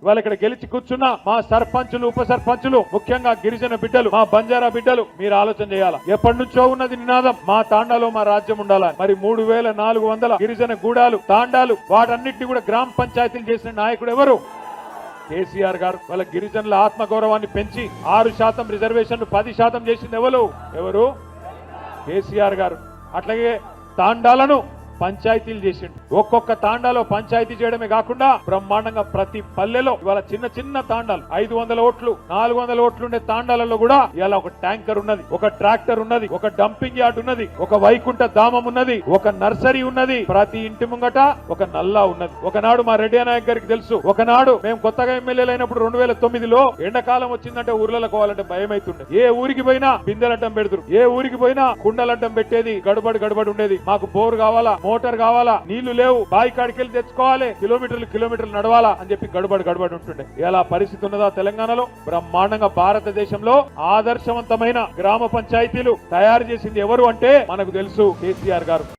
ఇవాళ ఇక్కడ గెలిచి కూర్చున్న మా సర్పంచులు ఉప సర్పంచులు ముఖ్యంగా గిరిజన బిడ్డలు మా బంజారా బిడ్డలు మీరు ఆలోచన చేయాలా ఎప్పటి నుంచో ఉన్నది నినాదం మా తాండాలో మా రాజ్యం ఉండాలని మరి 3400 గిరిజన గూడాలు తాండాలు వాటన్నిటిని కూడా గ్రామ పంచాయతీలు చేసిన నాయకుడు ఎవరు కేసీఆర్ గారు వాళ్ళ గిరిజనుల ఆత్మగౌరవాన్ని పెంచి 6% రిజర్వేషన్లు 10% చేసింది ఎవరు కేసీఆర్ గారు అట్లాగే తాండాలను పంచాయతీలు చేసిండు ఒక్కొక్క తాండాలో పంచాయతీ చేయడమే కాకుండా బ్రహ్మాండంగా ప్రతి పల్లెలో ఇవాళ చిన్న చిన్న తాండాలు 500 ఓట్లు 400 ఓట్లు ఉండే తాండాలలో కూడా ఇవాళ ఒక ట్యాంకర్ ఉన్నది ఒక ట్రాక్టర్ ఉన్నది ఒక డంపింగ్ యార్డ్ ఉన్నది ఒక వైకుంఠ ధామం ఉన్నది ఒక నర్సరీ ఉన్నది ప్రతి ఇంటి ముంగట ఒక నల్లా ఉన్నది ఒకనాడు మా రెడ్డి నాయక్ గారికి తెలుసు ఒకనాడు మేము కొత్తగా ఎమ్మెల్యేలు అయినప్పుడు 2009లో ఎండాకాలం వచ్చిందంటే ఊర్లలో పోవాలంటే భయం అవుతుండే ఏ ఊరికి పోయినా బిందెలడ్డం పెడుతురు ఏ ఊరికి పోయినా కుండలడ్డం పెట్టేది గడబడి ఉండేది మాకు బోర్ కావాలా మోటార్ కావాలా నీళ్లు లేవు బావి కాడికెళ్ళి తెచ్చుకోవాలి కిలోమీటర్లు నడవాలా అని చెప్పి గడబడి ఉంటుండే ఎలా పరిస్థితి ఉన్నదా తెలంగాణలో బ్రహ్మాండంగా భారతదేశంలో ఆదర్శవంతమైన గ్రామ పంచాయతీలు తయారు చేసింది ఎవరు అంటే మనకు తెలుసు కేసీఆర్ గారు